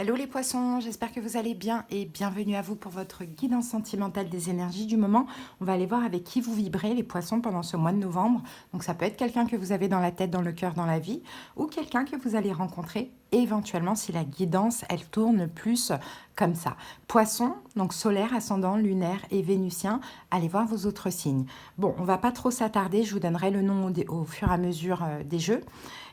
Hello les poissons, j'espère que vous allez bien et bienvenue à vous pour votre guidance sentimentale des énergies du moment. On va aller voir avec qui vous vibrez les poissons pendant ce mois de novembre. Donc ça peut être quelqu'un que vous avez dans la tête, dans le cœur, dans la vie ou quelqu'un que vous allez rencontrer éventuellement si la guidance elle tourne plus comme ça. Poisson, donc solaire, ascendant, lunaire et vénusien, allez voir vos autres signes. Bon, on va pas trop s'attarder, je vous donnerai le nom au fur et à mesure des jeux.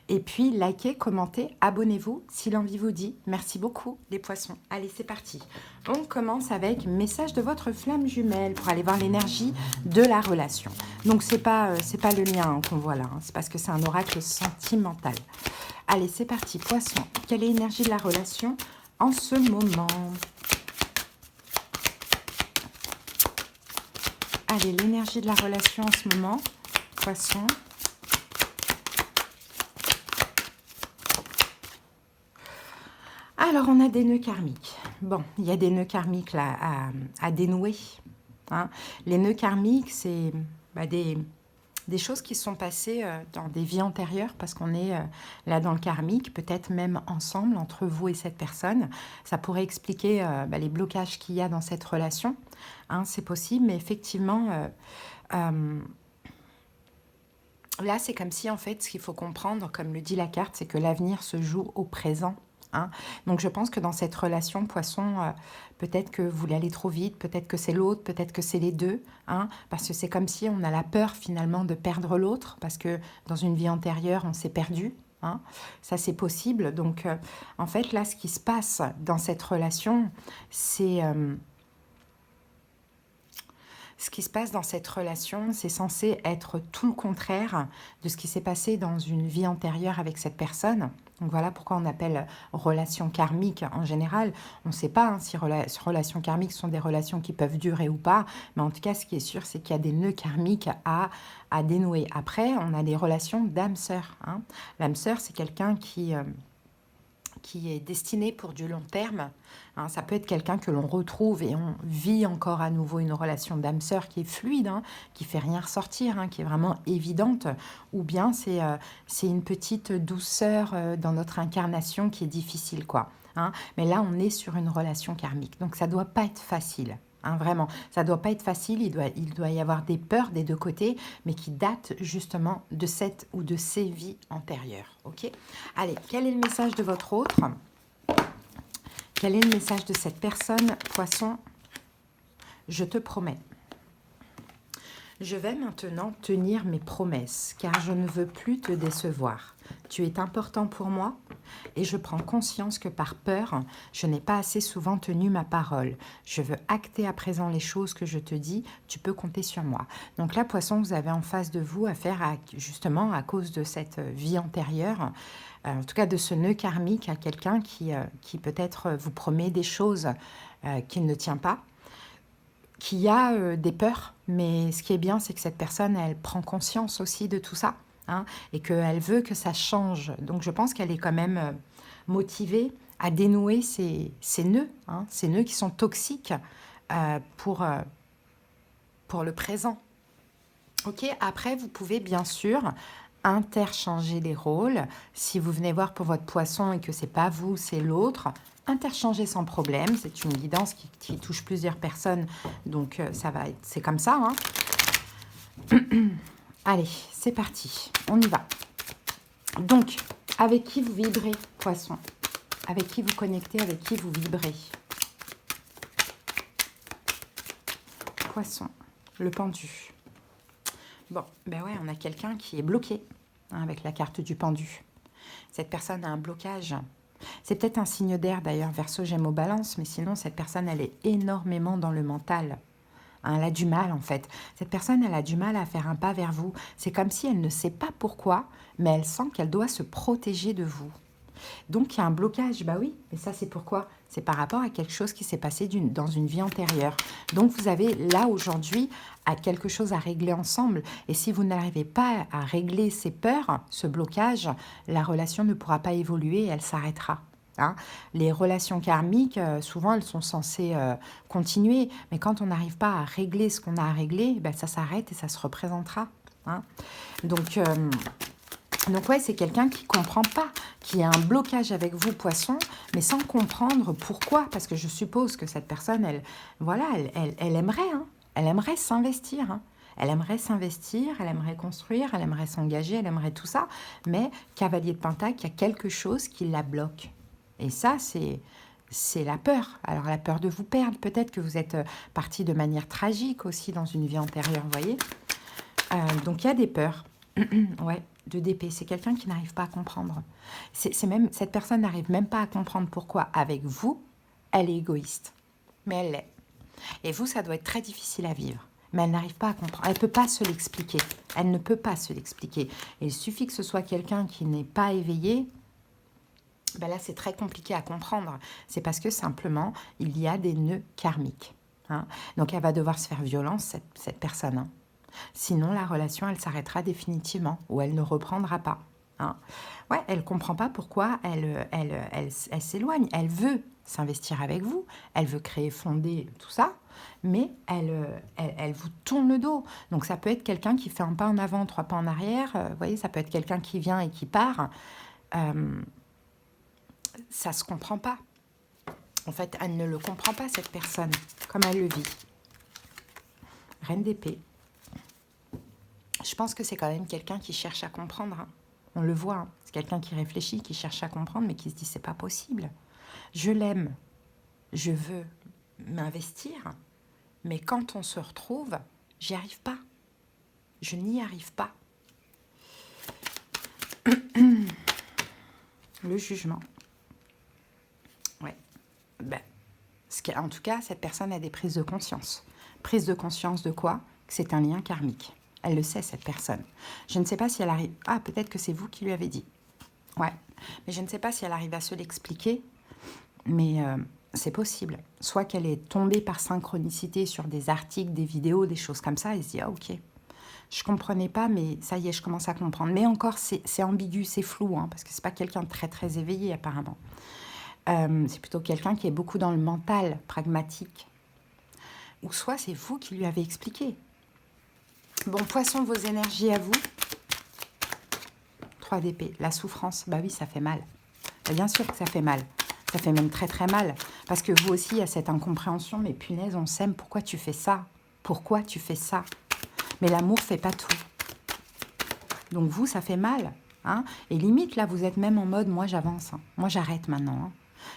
Et puis, likez, commentez, abonnez-vous si l'envie vous dit. Merci beaucoup, les poissons. Allez, c'est parti. On commence avec message de votre flamme jumelle pour aller voir l'énergie de la relation. Donc, c'est pas le lien qu'on voit là. C'est parce que c'est un oracle sentimental. Allez, c'est parti, poisson. Quelle est l'énergie de la relation en ce moment? Allez, l'énergie de la relation en ce moment, poisson. Alors, on a des nœuds karmiques. Bon, il y a des nœuds karmiques là à dénouer. Hein. Les nœuds karmiques, c'est des choses qui sont passées dans des vies antérieures parce qu'on est là dans le karmique, peut-être même ensemble, entre vous et cette personne. Ça pourrait expliquer les blocages qu'il y a dans cette relation. Hein, c'est possible, mais effectivement... là, c'est comme si, en fait, ce qu'il faut comprendre, comme le dit la carte, c'est que l'avenir se joue au présent. Hein. Donc, je pense que dans cette relation, poisson, peut-être que vous voulez aller trop vite, peut-être que c'est l'autre, peut-être que c'est les deux. Hein, parce que c'est comme si on a la peur, finalement, de perdre l'autre, parce que dans une vie antérieure, on s'est perdu. Hein. Ça, c'est possible. Donc, en fait, là, ce qui se passe dans cette relation, c'est... ce qui se passe dans cette relation, c'est censé être tout le contraire de ce qui s'est passé dans une vie antérieure avec cette personne. Donc voilà pourquoi on appelle relation karmique en général. On ne sait pas hein, si relations karmiques sont des relations qui peuvent durer ou pas, mais en tout cas, ce qui est sûr, c'est qu'il y a des nœuds karmiques à dénouer. Après, on a des relations d'âme-sœur. Hein. L'âme sœur, c'est quelqu'un qui est destiné pour du long terme. Hein, ça peut être quelqu'un que l'on retrouve et on vit encore à nouveau une relation d'âme-sœur qui est fluide, hein, qui fait rien ressortir, hein, qui est vraiment évidente, ou bien c'est une petite douceur dans notre incarnation qui est difficile, quoi. Hein. Mais là, on est sur une relation karmique, donc ça doit pas être facile. Hein, vraiment, ça doit pas être facile, il doit y avoir des peurs des deux côtés, mais qui datent justement de cette ou de ces vies antérieures. Ok. Allez, quel est le message de votre autre? Quel est le message de cette personne? Poisson, je te promets. Je vais maintenant tenir mes promesses, car je ne veux plus te décevoir. Tu es important pour moi et je prends conscience que par peur, je n'ai pas assez souvent tenu ma parole. Je veux acter à présent les choses que je te dis, tu peux compter sur moi. Donc là, poisson, vous avez en face de vous affaire justement à cause de cette vie antérieure, en tout cas de ce nœud karmique à quelqu'un qui peut-être vous promet des choses qu'il ne tient pas, qui a des peurs, mais ce qui est bien, c'est que cette personne, elle prend conscience aussi de tout ça, hein, et qu'elle veut que ça change. Donc je pense qu'elle est quand même motivée à dénouer ces nœuds, hein, ces nœuds qui sont toxiques pour le présent. Ok, après, vous pouvez bien sûr interchanger les rôles. Si vous venez voir pour votre poisson et que c'est pas vous, c'est l'autre, interchanger sans problème. C'est une guidance qui touche plusieurs personnes, donc ça va être, c'est comme ça. Hein. Allez, c'est parti, on y va. Donc, avec qui vous vibrez, poisson? Avec qui vous connectez, avec qui vous vibrez? Poisson, le pendu. Bon, ben ouais, on a quelqu'un qui est bloqué hein, avec la carte du pendu. Cette personne a un blocage. C'est peut-être un signe d'air d'ailleurs, Verseau, Gémeaux, Balance, mais sinon cette personne, elle est énormément dans le mental. Hein, elle a du mal en fait. Cette personne, elle a du mal à faire un pas vers vous. C'est comme si elle ne sait pas pourquoi, mais elle sent qu'elle doit se protéger de vous. Donc, il y a un blocage. Bah oui, mais ça, c'est pourquoi? C'est par rapport à quelque chose qui s'est passé dans une vie antérieure. Donc, vous avez là, aujourd'hui, quelque chose à régler ensemble. Et si vous n'arrivez pas à régler ces peurs, ce blocage, la relation ne pourra pas évoluer et elle s'arrêtera. Hein. Les relations karmiques, souvent, elles sont censées continuer. Mais quand on n'arrive pas à régler ce qu'on a à régler, ben, ça s'arrête et ça se représentera. Hein. Donc... Donc ouais, c'est quelqu'un qui ne comprend pas, qui a un blocage avec vous, poisson, mais sans comprendre pourquoi. Parce que je suppose que cette personne, elle, voilà, elle aimerait, hein, elle aimerait s'investir. Hein. Elle aimerait s'investir, elle aimerait construire, elle aimerait s'engager, elle aimerait tout ça. Mais cavalier de Pentacle, il y a quelque chose qui la bloque. Et ça, c'est la peur. Alors la peur de vous perdre. Peut-être que vous êtes parti de manière tragique aussi dans une vie antérieure, vous voyez. Donc il y a des peurs. Ouais, de d'épée. C'est quelqu'un qui n'arrive pas à comprendre. Cette personne n'arrive même pas à comprendre pourquoi, avec vous, elle est égoïste. Mais elle l'est. Et vous, ça doit être très difficile à vivre. Mais elle n'arrive pas à comprendre. Elle ne peut pas se l'expliquer. Elle ne peut pas se l'expliquer. Et il suffit que ce soit quelqu'un qui n'est pas éveillé. Ben là, c'est très compliqué à comprendre. C'est parce que simplement, il y a des nœuds karmiques. Hein. Donc, elle va devoir se faire violence, cette personne. Hein. Sinon, la relation, elle s'arrêtera définitivement ou elle ne reprendra pas. Hein. Ouais, elle ne comprend pas pourquoi elle s'éloigne. Elle veut s'investir avec vous, elle veut créer, fonder tout ça, mais elle vous tourne le dos. Donc, ça peut être quelqu'un qui fait un pas en avant, 3 pas en arrière. Vous voyez, ça peut être quelqu'un qui vient et qui part. Ça ne se comprend pas. En fait, elle ne le comprend pas, cette personne, comme elle le vit. Reine d'épée. Je pense que c'est quand même quelqu'un qui cherche à comprendre. Hein. On le voit. Hein. C'est quelqu'un qui réfléchit, qui cherche à comprendre, mais qui se dit c'est pas possible. Je l'aime. Je veux m'investir. Mais quand on se retrouve, j'y arrive pas. Je n'y arrive pas. Le jugement. Ouais. Ben, en tout cas, cette personne a des prises de conscience. Prise de conscience de quoi? Que c'est un lien karmique. Elle le sait, cette personne. Je ne sais pas si elle arrive... Ah, peut-être que c'est vous qui lui avez dit. Ouais. Mais je ne sais pas si elle arrive à se l'expliquer. Mais c'est possible. Soit qu'elle est tombée par synchronicité sur des articles, des vidéos, des choses comme ça. Et se dit, ah, ok. Je ne comprenais pas, mais ça y est, je commence à comprendre. Mais encore, c'est ambigu, c'est flou. Hein, parce que ce n'est pas quelqu'un de très, très éveillé, apparemment. C'est plutôt quelqu'un qui est beaucoup dans le mental, pragmatique. Ou soit c'est vous qui lui avez expliqué. Bon, poisson, vos énergies à vous. 3 d'épée, la souffrance. Bah oui, ça fait mal. Bien sûr que ça fait mal. Ça fait même très très mal. Parce que vous aussi, il y a cette incompréhension. Mais punaise, on s'aime. Pourquoi tu fais ça? Pourquoi tu fais ça? Mais l'amour fait pas tout. Donc vous, ça fait mal. Hein. Et limite, là, vous êtes même en mode, moi j'avance. Hein. Moi j'arrête maintenant. Hein.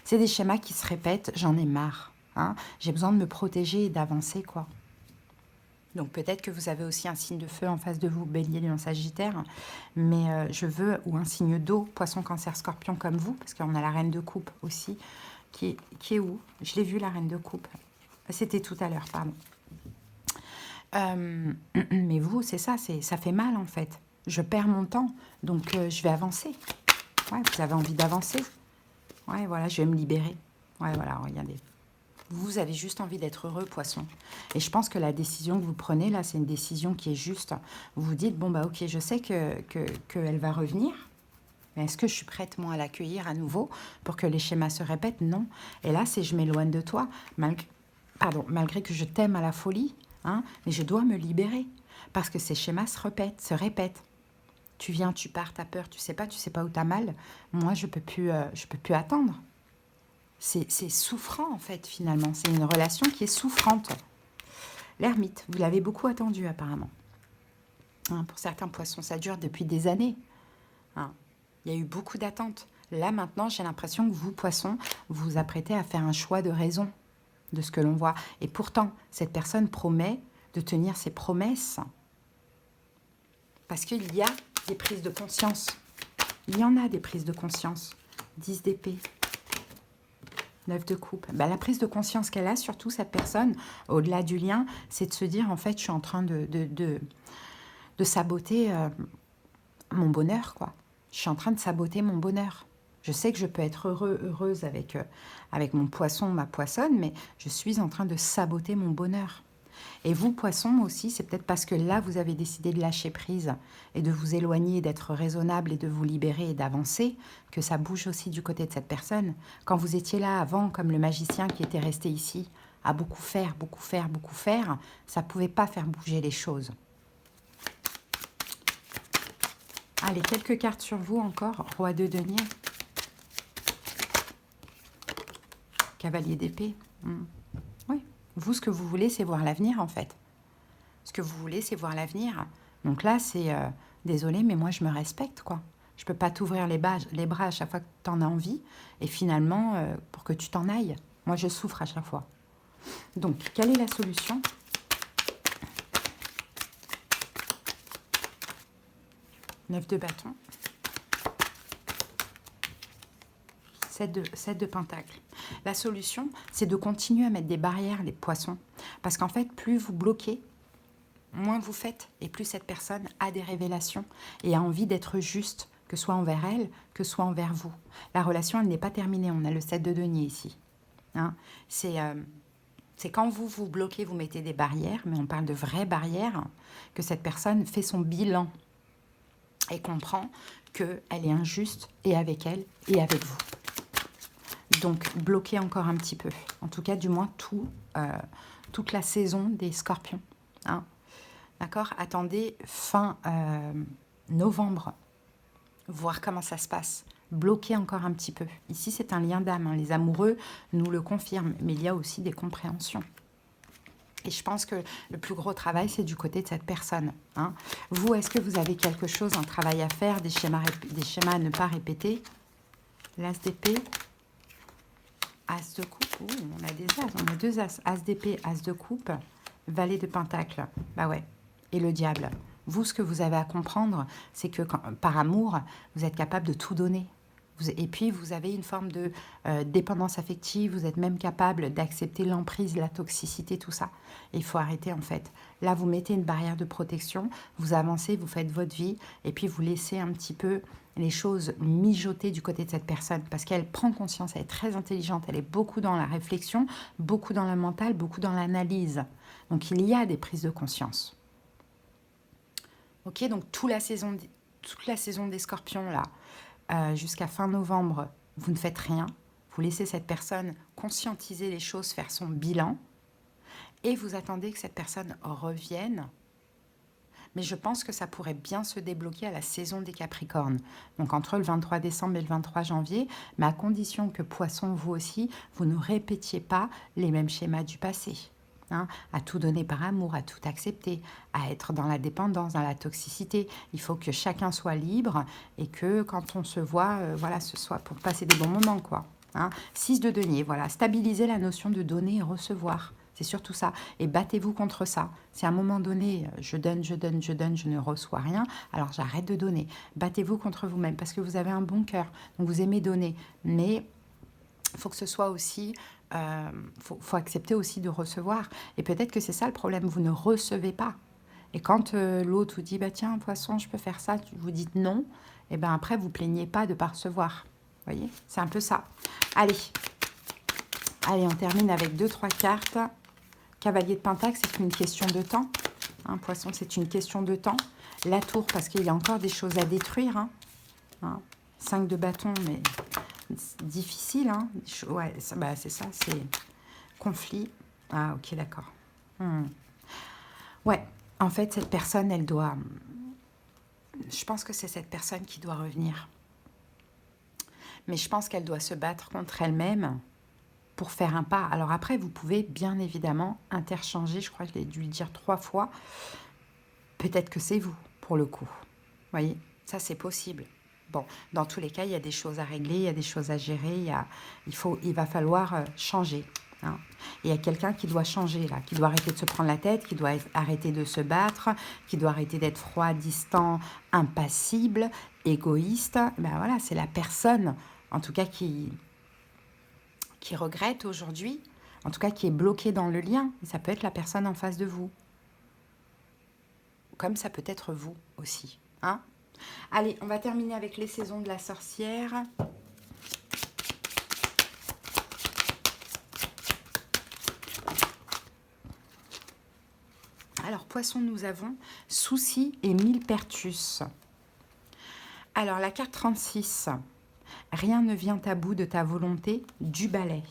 C'est des schémas qui se répètent. J'en ai marre. Hein. J'ai besoin de me protéger et d'avancer, quoi. Donc peut-être que vous avez aussi un signe de feu en face de vous, bélier, lion, sagittaire, mais je veux, ou un signe d'eau, poisson, cancer, scorpion comme vous, parce qu'on a la reine de coupe aussi, qui est où? Je l'ai vue, la reine de coupe. C'était tout à l'heure, pardon. Mais vous, c'est ça, ça fait mal en fait. Je perds mon temps, donc je vais avancer. Ouais, vous avez envie d'avancer. Ouais, voilà, je vais me libérer. Ouais, voilà, regardez. Vous avez juste envie d'être heureux, poisson. Et je pense que la décision que vous prenez, là, c'est une décision qui est juste. Vous vous dites, bon, bah ok, je sais qu'elle va revenir. Mais est-ce que je suis prête, moi, à l'accueillir à nouveau pour que les schémas se répètent? Non. Et là, c'est je m'éloigne de toi, malgré que je t'aime à la folie, hein, mais je dois me libérer. Parce que ces schémas se répètent. Tu viens, tu pars, t'as peur, tu sais pas où t'as mal. Moi, je peux plus attendre. C'est souffrant, en fait, finalement. C'est une relation qui est souffrante. L'ermite, vous l'avez beaucoup attendu, apparemment. Hein, pour certains poissons, ça dure depuis des années. Hein, il y a eu beaucoup d'attentes. Là, maintenant, j'ai l'impression que vous, poissons, vous vous apprêtez à faire un choix de raison de ce que l'on voit. Et pourtant, cette personne promet de tenir ses promesses. Parce qu'il y a des prises de conscience. Il y en a des prises de conscience. 10 d'épée. 9 de coupe. Ben, la prise de conscience qu'elle a, surtout cette personne, au-delà du lien, c'est de se dire, en fait, je suis en train de saboter mon bonheur, quoi. Je suis en train de saboter mon bonheur. Je sais que je peux être heureuse avec mon poisson, ma poissonne, mais je suis en train de saboter mon bonheur. Et vous, poisson, aussi, c'est peut-être parce que là, vous avez décidé de lâcher prise et de vous éloigner, d'être raisonnable et de vous libérer et d'avancer, que ça bouge aussi du côté de cette personne. Quand vous étiez là avant, comme le magicien qui était resté ici, à beaucoup faire, ça ne pouvait pas faire bouger les choses. Allez, quelques cartes sur vous encore. Roi de denier. Cavalier d'épée. Oui. Vous, ce que vous voulez, c'est voir l'avenir, en fait. Ce que vous voulez, c'est voir l'avenir. Donc là, c'est... désolé, mais moi, je me respecte, quoi. Je peux pas t'ouvrir les bras à chaque fois que tu en as envie. Et finalement, pour que tu t'en ailles. Moi, je souffre à chaque fois. Donc, quelle est la solution? Neuf de bâton. 7 de pentacle. La solution, c'est de continuer à mettre des barrières, les poissons. Parce qu'en fait, plus vous bloquez, moins vous faites. Et plus cette personne a des révélations et a envie d'être juste, que ce soit envers elle, que ce soit envers vous. La relation, elle n'est pas terminée. On a le 7 de denier ici. Hein, c'est quand vous vous bloquez, vous mettez des barrières, mais on parle de vraies barrières, que cette personne fait son bilan et comprend qu'elle est injuste et avec elle et avec vous. Donc, bloquez encore un petit peu. En tout cas, du moins, toute la saison des scorpions. Hein. D'accord? Attendez fin novembre. Voir comment ça se passe. Bloquez encore un petit peu. Ici, c'est un lien d'âme. Hein. Les amoureux nous le confirment. Mais il y a aussi des compréhensions. Et je pense que le plus gros travail, c'est du côté de cette personne. Hein. Vous, est-ce que vous avez quelque chose, un travail à faire, des schémas à ne pas répéter? L'as d'épée. As de coupe, on a des as, on a deux as. As d'épée, as de coupe, valet de pentacle. Bah ouais, et le diable. Vous, ce que vous avez à comprendre, c'est que par amour, vous êtes capable de tout donner. Et puis, vous avez une forme de dépendance affective, vous êtes même capable d'accepter l'emprise, la toxicité, tout ça. Et il faut arrêter, en fait. Là, vous mettez une barrière de protection, vous avancez, vous faites votre vie, et puis vous laissez un petit peu les choses mijoter du côté de cette personne, parce qu'elle prend conscience, elle est très intelligente, elle est beaucoup dans la réflexion, beaucoup dans le mental, beaucoup dans l'analyse. Donc, il y a des prises de conscience. Ok, donc toute la saison des scorpions, là, jusqu'à fin novembre, vous ne faites rien. Vous laissez cette personne conscientiser les choses, faire son bilan. Et vous attendez que cette personne revienne. Mais je pense que ça pourrait bien se débloquer à la saison des Capricornes. Donc entre le 23 décembre et le 23 janvier, mais à condition que Poisson, vous aussi, vous ne répétiez pas les mêmes schémas du passé. Hein, à tout donner par amour, à tout accepter, à être dans la dépendance, dans la toxicité. Il faut que chacun soit libre et que quand on se voit, voilà, ce soit pour passer des bons moments, quoi. Hein. 6 de denier, voilà, stabiliser la notion de donner et recevoir. C'est surtout ça. Et battez-vous contre ça. Si à un moment donné, je donne, je donne, je donne, je ne reçois rien, alors j'arrête de donner. Battez-vous contre vous-même parce que vous avez un bon cœur. Donc vous aimez donner. Mais il faut que ce soit aussi... faut accepter aussi de recevoir. Et peut-être que c'est ça le problème. Vous ne recevez pas. Et quand l'autre vous dit, bah, tiens, Poisson, je peux faire ça, vous dites non, et ben après, vous plaignez pas de ne pas recevoir. Vous voyez? C'est un peu ça. Allez, on termine avec 2-3 cartes. Cavalier de Pentacle, c'est une question de temps. Hein, Poisson, c'est une question de temps. La tour, parce qu'il y a encore des choses à détruire. Hein. 5 de bâton, mais difficile. Hein. Ouais, c'est ça, c'est conflit. Ah, ok, d'accord. Ouais, en fait, cette personne, elle doit... Je pense que c'est cette personne qui doit revenir. Mais je pense qu'elle doit se battre contre elle-même pour faire un pas. Alors après, vous pouvez bien évidemment interchanger, je crois que je l'ai dû le dire 3 fois, peut-être que c'est vous, pour le coup. Vous voyez, ça c'est possible. Bon, dans tous les cas, il y a des choses à régler, il y a des choses à gérer, il va falloir changer. Hein. Et il y a quelqu'un qui doit changer, là, qui doit arrêter de se prendre la tête, qui doit arrêter de se battre, qui doit arrêter d'être froid, distant, impassible, égoïste. Ben voilà, c'est la personne, en tout cas, qui regrette aujourd'hui, en tout cas qui est bloquée dans le lien. Ça peut être la personne en face de vous. Comme ça peut être vous aussi. Hein? Allez, on va terminer avec les saisons de la sorcière. Alors, Poisson, nous avons soucis et millepertus. Alors, la carte 36. Rien ne vient à bout de ta volonté, du balai.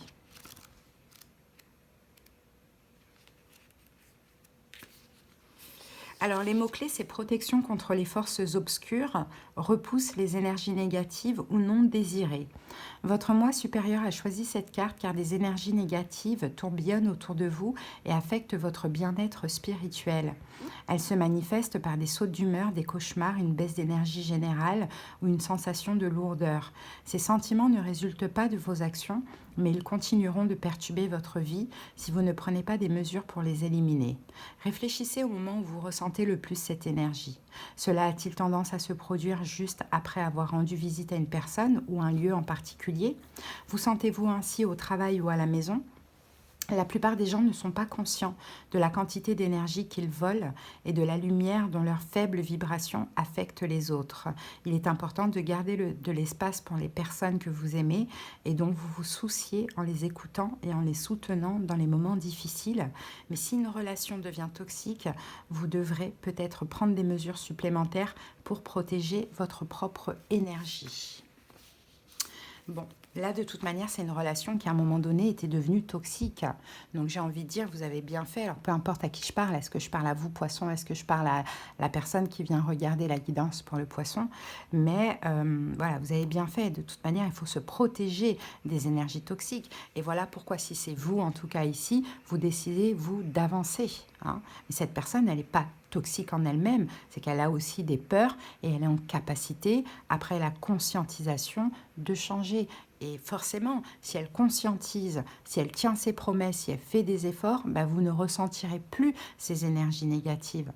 Alors, les mots-clés, c'est protection contre les forces obscures, repousse les énergies négatives ou non désirées. Votre moi supérieur a choisi cette carte car des énergies négatives tourbillonnent autour de vous et affectent votre bien-être spirituel. Elles se manifestent par des sautes d'humeur, des cauchemars, une baisse d'énergie générale ou une sensation de lourdeur. Ces sentiments ne résultent pas de vos actions, mais ils continueront de perturber votre vie si vous ne prenez pas des mesures pour les éliminer. Réfléchissez au moment où vous ressentez le plus cette énergie. Cela a-t-il tendance à se produire juste après avoir rendu visite à une personne ou un lieu en particulier? Vous sentez-vous ainsi au travail ou à la maison? La plupart des gens ne sont pas conscients de la quantité d'énergie qu'ils volent et de la lumière dont leurs faibles vibrations affectent les autres. Il est important de garder de l'espace pour les personnes que vous aimez et dont vous vous souciez en les écoutant et en les soutenant dans les moments difficiles. Mais si une relation devient toxique, vous devrez peut-être prendre des mesures supplémentaires pour protéger votre propre énergie. Bon, là, de toute manière, c'est une relation qui, à un moment donné, était devenue toxique. Donc, j'ai envie de dire, vous avez bien fait. Alors, peu importe à qui je parle, est-ce que je parle à vous, poisson? Est-ce que je parle à la personne qui vient regarder la guidance pour le poisson? Mais voilà, vous avez bien fait. De toute manière, il faut se protéger des énergies toxiques. Et voilà pourquoi, si c'est vous, en tout cas ici, vous décidez, vous, d'avancer. Hein. Mais cette personne, elle n'est pas toxique en elle-même, c'est qu'elle a aussi des peurs et elle est en capacité, après la conscientisation, de changer. Et forcément, si elle conscientise, si elle tient ses promesses, si elle fait des efforts, bah, vous ne ressentirez plus ces énergies négatives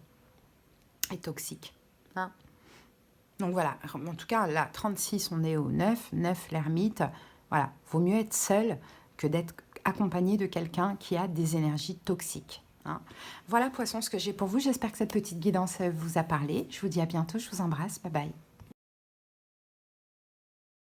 et toxiques. Hein. Donc voilà, en tout cas, là, 36, on est au 9, 9 l'ermite. Voilà, vaut mieux être seul que d'être accompagné de quelqu'un qui a des énergies toxiques. Hein. Voilà, poisson, ce que j'ai pour vous. J'espère que cette petite guidance vous a parlé. Je vous dis à bientôt. Je vous embrasse. Bye bye.